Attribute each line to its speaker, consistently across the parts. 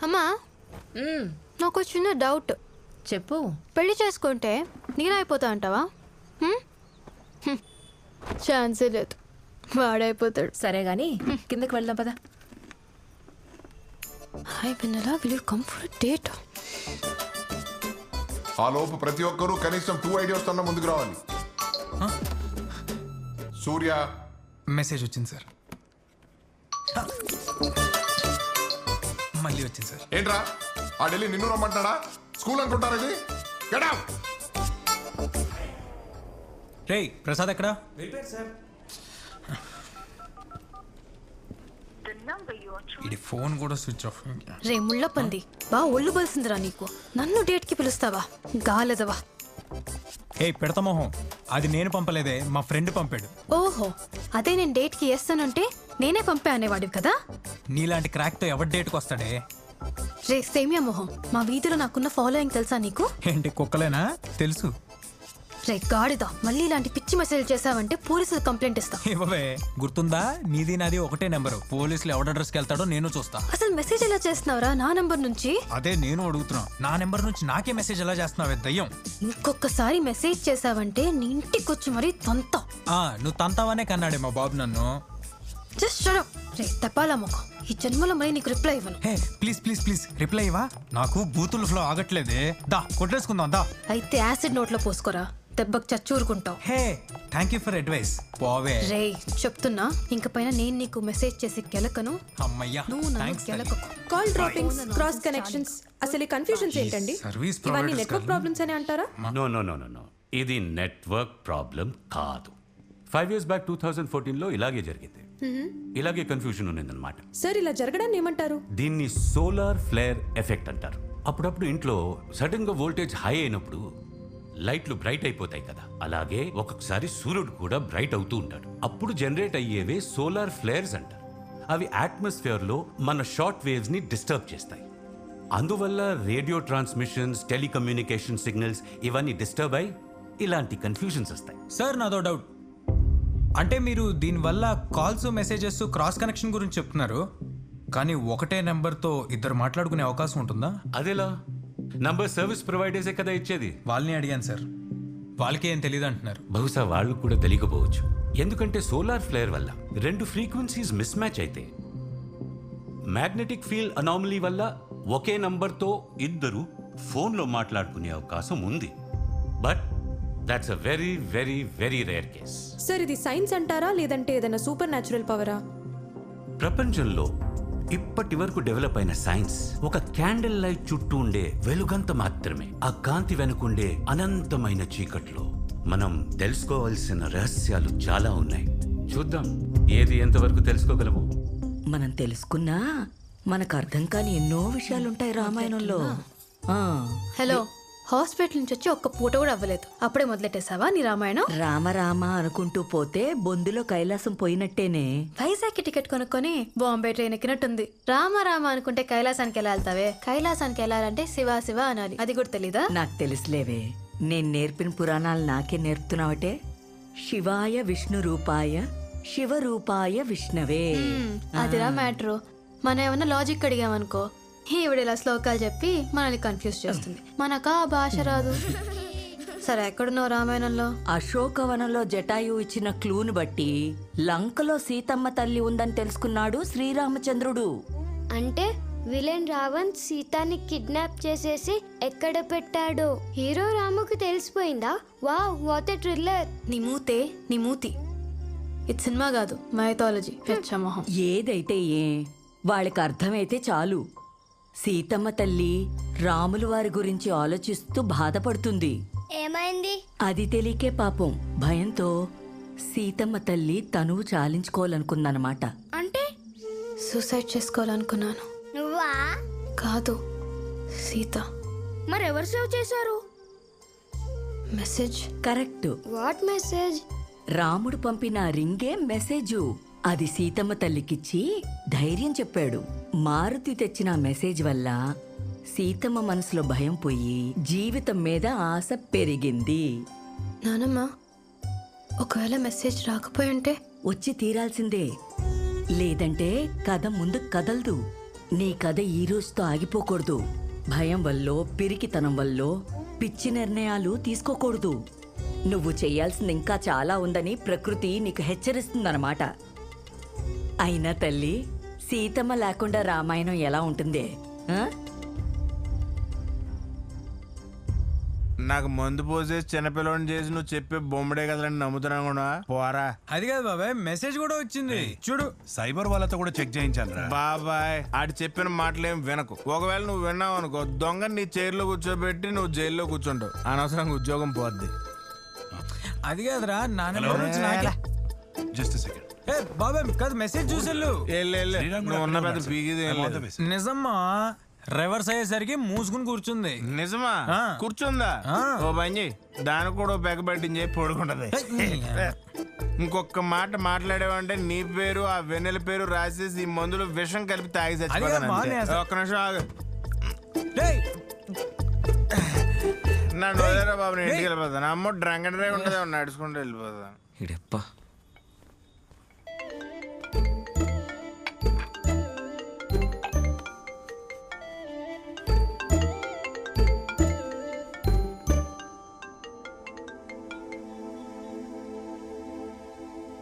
Speaker 1: అమ్మా నాకు చిన్న డౌట్.
Speaker 2: చెప్పు.
Speaker 1: పెళ్లి చేసుకుంటే నేనైపోతా అంటావా? ఛాన్సే లేదు, వాడైపోతాడు.
Speaker 2: సరే గాని కిందకి వెళ్దాం పదా.
Speaker 1: Hi Vennela, will you come for date?
Speaker 3: ఆ లోపు ప్రతి ఒక్కరూ కనీసం 2 ఐడియాస్ తోనే ముందుకు రావాలి. సూర్య
Speaker 4: మెసేజ్ వచ్చింది సార్. మళ్ళీ వచ్చింది సార్.
Speaker 3: ఏంట్రా ఆ ఢిల్లీ నిన్ను రమ్మంటాడా? స్కూల్ అనుకుంటారా ఇది? Get out.
Speaker 4: రేయ్ ప్రసాద్ ఎక్కడా? ఇది ఫోన్ కూడా స్విచ్ ఆఫ్.
Speaker 1: రే ముళ్ళ పంది, బా ఒళ్ళు బలిసిందిరా నీకు. నన్ను డేట్కి పిలుస్తావా గాలదవా?
Speaker 4: ఏ పెడతా మొహం, అది నేను పంపలేదే, మా ఫ్రెండ్ పంపాడు.
Speaker 1: ఓహో, అదే నేను డేట్కి వేస్తానంటే నేనే పంపే అనేవాడివి కదా.
Speaker 4: నీలాంటి క్రాక్తో ఎవరి డేట్కి వస్తాడే?
Speaker 1: రే సేమియా మొహం, మా వీధిలో నాకున్న ఫాలోయింగ్ తెలుసా నీకు?
Speaker 4: ఏంటి కుక్కలేనా? తెలుసు.
Speaker 1: రే గాడిదా, మళ్ళీ ఇలాంటి పిచ్చి మెసేజ్ చేసావంటే పోలీసులు కంప్లైంట్ ఇస్తా.
Speaker 4: ఇవ్వవే, గుర్తుందా? నీది నాది ఒకటే నెంబరు. పోలీసులు ఎవడ అడ్రస్కి వెళ్తాడో నేను చూస్తా.
Speaker 1: అసలు మెసేజ్ ఎలా చేస్తున్నావురా నా నంబర్ నుంచి?
Speaker 4: అదే నేను అడుగుతున్నా, నా నెంబర్ నుంచి నాకే మెసేజ్ ఎలా చేస్తున్నావే దయ్యం?
Speaker 1: ఇంకొకసారి మెసేజ్ చేసావంటే నీ ఇంటికి వచ్చి మరీ తంతా.
Speaker 4: నువ్వు తంతావనే కన్నాడే మా బాబు నన్ను.
Speaker 1: Just shut up. రే తపాలా ముఖం, ఈ జన్మలో మరి నీకు రిప్లై ఇవ్వను.
Speaker 4: Hey please please please reply ఇవ్వా. నాకు బూతుల ఫ్లో ఆగట్లేదే. దా కొట్టేసుకుందాం దా.
Speaker 1: అయితే యాసిడ్ నోట్లో పోసుకోరా, దెబ్బకు చచ్చూరుకుంటావు.
Speaker 4: Hey thank you for advice. పోవే.
Speaker 1: రే చెప్తున్నా, ఇంక పైన నేను నీకు మెసేజ్ చేసి కెలకను.
Speaker 4: అమ్మయ్యా
Speaker 1: నువ్వు నన్ను కెలకకు.
Speaker 5: కాల్ డ్రాపింగ్స్, క్రాస్ కనెక్షన్స్, అసలు ఈ కన్ఫ్యూజన్స్ ఏంటండి?
Speaker 4: సర్వీస్
Speaker 5: ఇవన్నీ నెట్వర్క్ ప్రాబ్లమ్స్ అని అంటారా?
Speaker 6: No no no no no, ఇది నెట్వర్క్ ప్రాబ్లం కాదు. 5 years బ్యాక్ 2014లో ఇలాగే జరిగింది. ఇలాగే కన్ఫ్యూజన్ ఉన్నదన్నమాట.
Speaker 5: సార్ ఇలా జరగడాన్ని ఏమంటారు?
Speaker 6: దీన్ని సోలార్ ఫ్లేర్ ఎఫెక్ట్ అంటారు. అప్పుడప్పుడు ఇంట్లో సడన్ గా వోల్టేజ్ హై అయినప్పుడు లైట్లు బ్రైట్ అయిపోతాయి కదా, అలాగే ఒక్కొక్కసారి సూర్యుడు కూడా బ్రైట్ అవుతూ ఉంటాడు. అప్పుడు జనరేట్ అయ్యేవే సోలార్ ఫ్లేర్స్ అంటారు. అవి అట్మాస్ఫియర్ లో మన షార్ట్ వేవ్స్ ని డిస్టర్బ్ చేస్తాయి. అందువల్ల రేడియో ట్రాన్స్మిషన్స్, టెలికమ్యూనికేషన్ సిగ్నల్స్ ఇవన్నీ డిస్టర్బ్ అయి ఇలాంటి కన్ఫ్యూజన్స్ వస్తాయి.
Speaker 4: సార్ నాదో డౌట్. అంటే మీరు దీనివల్ల కాల్స్ మెసేజెస్ క్రాస్ కనెక్షన్ గురించి చెప్తున్నారు, కానీ ఒకటే నెంబర్తో ఇద్దరు మాట్లాడుకునే అవకాశం ఉంటుందా?
Speaker 6: అదేలా? నంబర్ సర్వీస్ ప్రొవైడర్సే కదా ఇచ్చేది.
Speaker 4: వాళ్ళని అడిగాను సార్, వాళ్ళకి ఏం తెలియదు అంటున్నారు.
Speaker 6: బహుశా వాళ్ళు కూడా తెలియకపోవచ్చు. ఎందుకంటే సోలార్ ఫ్లేర్ వల్ల 2 ఫ్రీక్వెన్సీస్ మిస్ మ్యాచ్ అయితే మ్యాగ్నెటిక్ ఫీల్డ్ అనామలీ వల్ల ఒకే నంబర్తో ఇద్దరు ఫోన్లో మాట్లాడుకునే అవకాశం ఉంది. But that's a very very very rare case.
Speaker 5: Sir ఇది సైన్స్ అంటారా లేదంటే ఏదైనా సూపర్ న్యాచురల్ పవరా?
Speaker 6: ప్రపంచంలో ఇప్పటి వరకు డెవలప్ అయిన సైన్స్ ఒక క్యాండిల్ లైట్ చుట్టూ ఉండే వెలుగంత మాత్రమే. ఆ కాంతి వెనుకుండే అనంతమైన చీకట్లో మనం తెలుసుకోవాల్సిన రహస్యాలు చాలా ఉన్నాయి. చూద్దాం ఏది ఎంతవరకు తెలుసుకోగలము.
Speaker 7: మనం తెలుసుకున్నా మనకు అర్థం కాని ఎన్నో విషయాలుంటాయి రామాయణంలో.
Speaker 1: హలో, హాస్పిటల్ నుంచి వచ్చి ఒక్క పూట కూడా అవ్వలేదు, అప్పుడే మొదలెట్టేసావా నీ రామాయణం?
Speaker 7: రామ రామ అనుకుంటూ పోతే బొందులో కైలాసం పోయినట్టేనే.
Speaker 1: వైజాగ్ టికెట్ కొనుక్కొని బాంబే ట్రైన్ ఎక్కినట్టుంది. రామ రామ అనుకుంటే కైలాసానికి ఎలా వెళ్తావే? కైలాసానికి వెళ్ళాలంటే శివ శివ అనాలి, అది కూడా తెలీదా?
Speaker 7: నాకు తెలుసులేవే, నేను నేర్పిన పురాణాలు నాకే నేర్పుతున్నావటే. శివాయ విష్ణు రూపాయ శివరూపాయ విష్ణవే.
Speaker 1: అదిరా మ్యాటరు. మనం ఏమన్నా లాజిక్ అడిగామనుకో, ఈవిడ ఇలా శ్లోకాలు చెప్పి మనల్ని కన్ఫ్యూజ్ చేస్తుంది. మనకా భాష రాదు. సరే ఎక్కడున్నావు రామాయణంలో?
Speaker 7: అశోకవనంలో జటాయు ఇచ్చిన క్లూను బట్టి లంకలో సీతమ్మ తల్లి ఉందని తెలుసుకున్నాడు శ్రీరామచంద్రుడు.
Speaker 8: అంటే విలన్ రావణ్ సీతాని కిడ్నాప్ చేసేసి ఎక్కడ పెట్టాడో హీరో రాముకి తెలిసిపోయిందా? Wow, what a thriller.
Speaker 1: నీ మూతి. ఇది సినిమా కాదు, మైథాలజీ. మొహం.
Speaker 7: ఏదైతే ఏ వాళ్ళకి అర్థమైతే చాలు. సీతమ్మ తల్లి రాములు వారి గురించి ఆలోచిస్తూ బాధపడుతుంది.
Speaker 8: ఏమైంది?
Speaker 7: అది తెలియకే పాపం భయంతో సీతమ్మ తల్లి తనువు చాలించుకోవాలనుకుందనమాట.
Speaker 8: అంటే
Speaker 1: సూసైడ్ చేసుకోవాలనుకున్నాను.
Speaker 8: నువ్వా?
Speaker 1: కాదు, సీత.
Speaker 8: మరెవరు సేవ్ చేశారు?
Speaker 1: మెసేజ్.
Speaker 7: కరెక్ట్.
Speaker 8: What message?
Speaker 7: రాముడు పంపిన రింగే మెసేజు. అది సీతమ్మ తల్లికిచ్చి ధైర్యం చెప్పాడు. మారుతి తెచ్చిన మెసేజ్ వల్ల సీతమ్మ మనసులో భయం పోయి జీవితం మీద ఆశ పెరిగింది.
Speaker 1: నానమ్మ, ఒకవేళ మెసేజ్ రాకపోయి ఉంటే?
Speaker 7: వచ్చి తీరాల్సిందే, లేదంటే కథ ముందు కదలదు. నీ కథ ఈ రోజుతో ఆగిపోకూడదు. భయం వల్లో పిరికితనం వల్లో పిచ్చి నిర్ణయాలు తీసుకోకూడదు. నువ్వు చేయాల్సింది ఇంకా చాలా ఉందని ప్రకృతి నీకు హెచ్చరిస్తుందన్నమాట. అయినా తల్లి, సీతమ్మ లేకుండా రామాయణం ఎలా ఉంటుంది? ఆ?
Speaker 9: నాకు మందు పోసేసి చిన్నపిల్లని చేసి నువ్వు చెప్పే బొమ్మడే కదండి నమ్ముతున్నా కూడా పోరా.
Speaker 4: అది కాదు బాబాయ్, మెసేజ్ కూడా వచ్చింది చూడు.
Speaker 10: సైబర్ వాళ్ళతో కూడా చెక్ చేయించాను.
Speaker 9: బాబాయ్ ఆడు చెప్పిన మాటలేం వినకు. ఒకవేళ నువ్వు విన్నావు అనుకో, దొంగ నీ చైర్లో కూర్చోబెట్టి నువ్వు జైల్లో కూర్చుంటావు. అనవసరంగా ఉద్యోగం పోద్ది.
Speaker 4: అది కాదురా నాన్న.
Speaker 10: Just second.
Speaker 4: ఏ బాబాయ్ కాదు, మెసేజ్ చూసేళ్ళు.
Speaker 9: నువ్వు ఉన్న పెద్ద పీకిది
Speaker 4: నిజమ్మా, రివర్స్ అయ్యేసరికి మూసుకుని కూర్చుంది.
Speaker 9: నిజమా? కూర్చుందా? ఓ పని చేయి, దానికి కూడా పెగబెట్టించి పడుకుంటది. ఇంకొక మాట మాట్లాడేవంటే నీ పేరు ఆ వెన్నెల పేరు రాసేసి ఈ మందులు విషం కలిపి తాగి చచ్చిపోతాను. ఒక్క నిమిషం ఆగు. నన్ను వదిలేరా బాబు, నేను ఇంటికి వెళ్ళిపోతాను. అమ్మ డ్రంక్ అండ్ డ్రైవ్ ఉంటుంది, నడుచుకుంటూ వెళ్ళిపోతాను.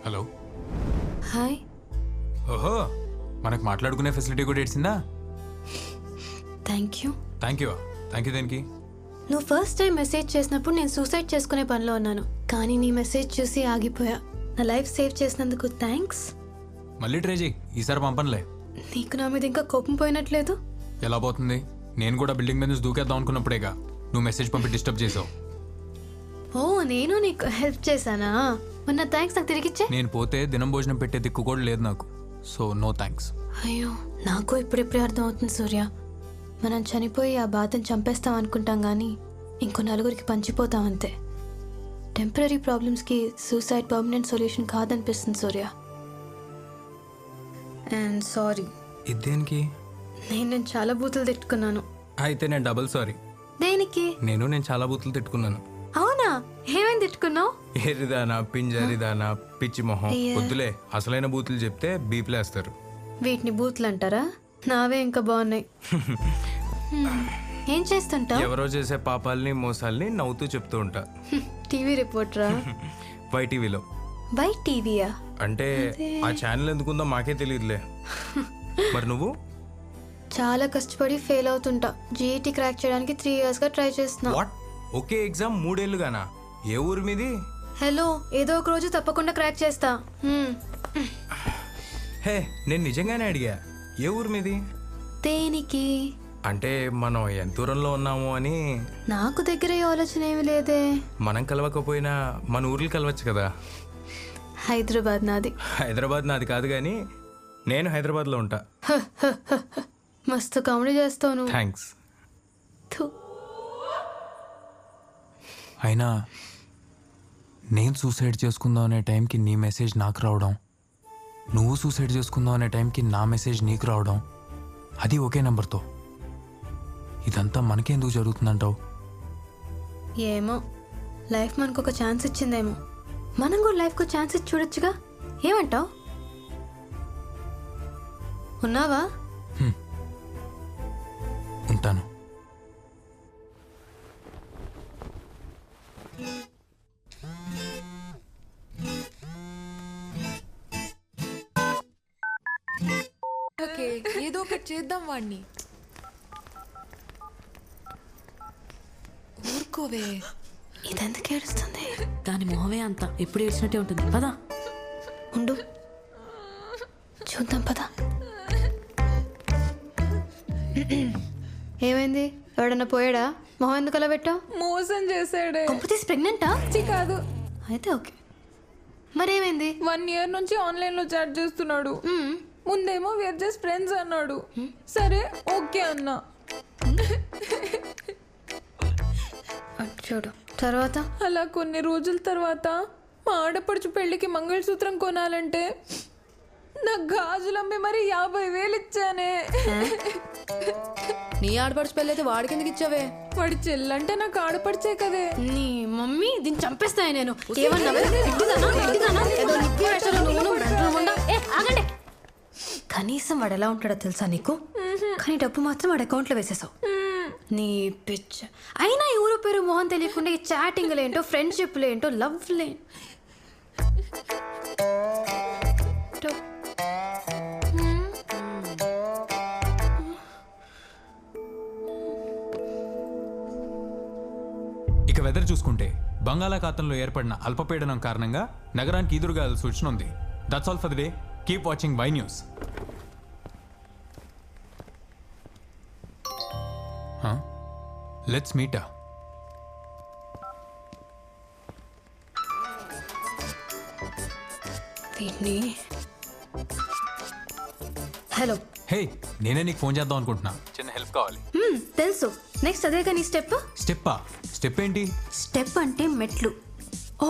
Speaker 4: హలో.
Speaker 1: హాయ్.
Speaker 4: ఓహో, మనకు మాట్లాడుకునే ఫెసిలిటీ కూడా ఇచ్చిందా?
Speaker 1: Thank you.
Speaker 4: థ్యాంక్ యూ దేనికి?
Speaker 1: నువ్వు ఫస్ట్ టైం మెసేజ్ చేసినప్పుడు నేను సూసైడ్ చేసుకునే పనిలో ఉన్నాను, కానీ నీ మెసేజ్ చూసి ఆగిపోయా. నా లైఫ్ సేవ్ చేసినందుకు థ్యాంక్స్.
Speaker 4: మళ్ళీ ట్రై చేయి, ఈసారి పంపనులే.
Speaker 1: నీకు నా మీద ఇంకా కోపం పోయినట్లేదు?
Speaker 4: ఎలా పోతుంది? నేను కూడా బిల్డింగ్ మీద నుంచి దూకేద్దాం అనుకున్నప్పుడేగా నువ్వు మెసేజ్ పంపి డిస్టర్బ్ చేసావు.
Speaker 1: ఓ, నేను నీకు హెల్ప్ చేశానా? మొన్న థ్యాంక్స్ నాకు తిరిగిచ్చే.
Speaker 4: నేను పోతే దినం భోజనం పెట్టే దిక్కు కూడా లేదు నాకు, సో నో థ్యాంక్స్.
Speaker 1: అయ్యో, నాకు ఇప్పుడిప్పుడే అర్థం అవుతుంది సూర్య. మనం చనిపోయి ఆ బాధను చంపేస్తాం అనుకుంటాం కానీ ఇంకో నలుగురికి పంచిపోతాం అంతే. టెంపరీ ప్రాబ్లమ్స్కి సూసైడ్ పర్మనెంట్ సొల్యూషన్ కాదనిపిస్తుంది సూర్య. And sorry.
Speaker 4: ఇదేనికి?
Speaker 1: నేను చాలా బూతులు తిట్టుకున్నాను.
Speaker 4: అయితే నేను డబుల్ సారీ.
Speaker 1: దేనికి?
Speaker 4: నేను చాలా బూతులు తిట్టుకున్నాను.
Speaker 1: అవునా? ఏమేమి తిట్టుకున్నావు?
Speaker 4: ఏరిదానా, పింజరిదానా, పిచ్చి మొహం. వద్దులే, అసలైన బూతులు చెప్తే బీప్లేస్తారు.
Speaker 1: వీటిని బూతులు అంటారా? నావే ఇంకా బాగున్నాయి. ఏం చేస్తుంటా?
Speaker 4: ఎవరో చేసే పాపాలని మోసాలని నవ్వుతూ చెప్తూ ఉంటా.
Speaker 1: టీవీ రిపోర్టరా?
Speaker 4: వైటీవీలో.
Speaker 1: వై టీవీయా?
Speaker 4: అంటే ఆ ఛానల్ ఎందుకుందో మాకే తెలియదులే. మరి నువ్వు?
Speaker 1: చాలా కష్టపడి ఫెయిల్ అవుతుంటా. జీఈటీ క్రాక్ చేయడానికి 3 yearsగా ట్రై చేస్తున్నా.
Speaker 4: వాట్? Okay exam 3 ఏళ్ళుగానా? ఏ ఊరు మీది?
Speaker 1: హలో, ఏదో ఒక రోజు తప్పకుండా క్రాక్ చేస్తా.
Speaker 4: హే, నేను నిజంగానే అడిగా, ఏ ఊరు మీది?
Speaker 1: దేనికి?
Speaker 4: అంటే మనం ఎంత దూరంలో ఉన్నాము అని.
Speaker 1: నాకు దగ్గర ఈ ఆలోచన ఏమి లేదే.
Speaker 4: మనం కలవకపోయినా మన ఊర్లు కలవచ్చు కదా.
Speaker 1: హైదరాబాద్ నాది.
Speaker 4: హైదరాబాద్ నాది కాదు కానీ నేను హైదరాబాద్లో ఉంటా.
Speaker 1: మస్తు కామెడీ చేస్తావు నువ్వు.
Speaker 4: థ్యాంక్స్. అయినా నేను సూసైడ్ చేసుకుందాం అనే టైంకి నీ మెసేజ్ నాకు రావడం, నువ్వు సూసైడ్ చేసుకుందాం అనే టైంకి నా మెసేజ్ నీకు రావడం, అది ఒకే నెంబర్తో. ఇదంతా మనకెందుకు జరుగుతుందంటావు?
Speaker 1: ఏమో, లైఫ్ మనకు ఒక ఛాన్స్ ఇచ్చిందేమో. మనం కూడా లైఫ్కు ఛాన్స్ ఇచ్చి చూడొచ్చుగా. ఏమంటావు? ఉన్నావా?
Speaker 4: ఉంటాను.
Speaker 5: ఏదో ఒకటి చేద్దాం వాడిని. ఊరుకోవే.
Speaker 1: ఇదెందుకు ఏడుస్తుంది?
Speaker 2: దాని మొహమే అంత ఎప్పుడు ఏడ్చినట్టే ఉంటుంది. పదా
Speaker 1: ఉండు, చూద్దాం పదా. ఏమైంది? ఎవడన్నా పోయాడా? మొహం ఎందుకు అలా పెట్టావు?
Speaker 5: మోసం చేశాడే.
Speaker 1: కంపెనీస్ ప్రెగ్నెంటా?
Speaker 5: కాదు.
Speaker 1: అయితే ఓకే. మరేమైంది?
Speaker 5: 1 year నుంచి ఆన్లైన్ లో చాట్ చేస్తున్నాడు. ముందేమో వేర్ జస్ట్ ఫ్రెండ్స్ అన్నాడు. సరే ఓకే అన్నా.
Speaker 1: చూడు తర్వాత.
Speaker 5: అలా కొన్ని రోజుల తర్వాత మా ఆడపడుచు పెళ్లికి మంగళసూత్రం కొనాలంటే నాకు గాజులమ్మి మరి 50,000 ఇచ్చానే.
Speaker 2: నీ ఆడపడుచు పెళ్ళి అయితే వాడికి ఎందుకు ఇచ్చావే?
Speaker 5: వాడి చెల్లంటే నాకు ఆడపడిచే కదే.
Speaker 1: నీ మమ్మీ దీన్ని చంపేస్తాయి. నేను ఏమన్నా? కనీసం వాడు ఎలా ఉంటాడో తెలుసా నీకు? కానీ డబ్బు మాత్రం వాడి అకౌంట్లో వేసేసావు. నీ పిచ్చ. అయినా ఎవరో పేరు మొహం తెలియకుండా ఈ చాటింగ్లు ఏంటో, ఫ్రెండ్షిప్లు ఏంటో, లవ్లే.
Speaker 4: ఇక వెదర్ చూసుకుంటే బంగాళాఖాతంలో ఏర్పడిన అల్పపీడనం కారణంగా నగరానికి ఈదురుగాలు సూచన ఉంది. That's all for the day. Keep watching Y news. Let's meet.
Speaker 1: Hello.
Speaker 4: Hey, నేనే నీకు ఫోన్ చేద్దాం అనుకుంటున్నా. చిన్న హెల్ప్ కావాలి.
Speaker 1: తెలుసు. నెక్స్ట్ అదేగా నీ స్టెప్.
Speaker 4: స్టెప్ ఏంటి?
Speaker 1: స్టెప్ అంటే మెట్లు. ఓ,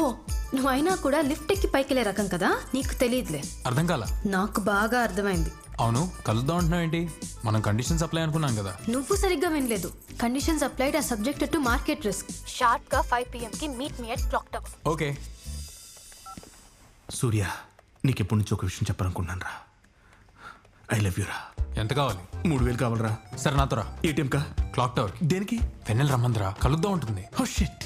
Speaker 1: నువ్వు అయినా కూడా లిఫ్ట్ ఎక్కి పైకి రకం కదా, నీకు తెలియదులే.
Speaker 4: అర్థం కాల.
Speaker 1: నాకు బాగా అర్థమైంది.
Speaker 4: అవును, కలుద్దాం అంటున్నావు ఏంటి? మనం కండిషన్స్ అప్లై అనుకున్నాం కదా.
Speaker 1: నువ్వు సరిగ్గా వినలేదు. Conditions applied are subjected to market risk. Sharp గా 5 PM కి meet me at clock tower.
Speaker 4: Okay.
Speaker 9: Surya, నీకెప్పటి నుంచి ఒక విషయం చెప్పాలనుకున్నాను రా. ఐ లవ్ యూ రా.
Speaker 4: ఎంత కావాలి?
Speaker 9: 3000 కావాలరా.
Speaker 4: సరే, నాతో రా.
Speaker 9: ఏటీఎం కా?
Speaker 4: Clock tower.
Speaker 9: దేనికి?
Speaker 4: వెన్నెల రమ్మందిరా, కలుద్దాం ఉంటుంది.
Speaker 9: Oh shit.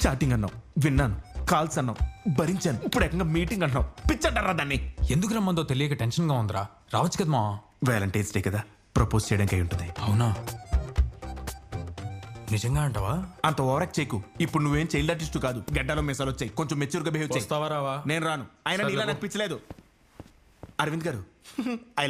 Speaker 9: చాటింగ్ అన్నావు, విన్నాను. కాల్స్ అన్నావు, భరించాను. ఇప్పుడు ఏకంగా మీటింగ్ అన్నావు. పిచ్చంటారా దాన్ని?
Speaker 4: ఎందుకు రమ్మందో తెలియక టెన్షన్గా ఉందిరా. రావచ్చు కదా మా.
Speaker 9: వ్యాలంటైన్స్ డే కదా, ప్రపోజ్ చేయడానికి అయి ఉంటుంది.
Speaker 4: అవునా? నిజంగా అంటావా?
Speaker 9: అంత ఓవరాక్ట్ చేయకు. ఇప్పుడు నువ్వేం చైల్డ్ ఆర్టిస్ట్ కాదు. గడ్డలో మీసాలు వచ్చాయి. కొంచెం మెచ్యూర్ గా బిహేవ్ చేయి.
Speaker 4: రావా?
Speaker 9: నేను రాను. అయినా నీలా నాకు పిచ్చలేదు. అరవింద్ గారు, ఐ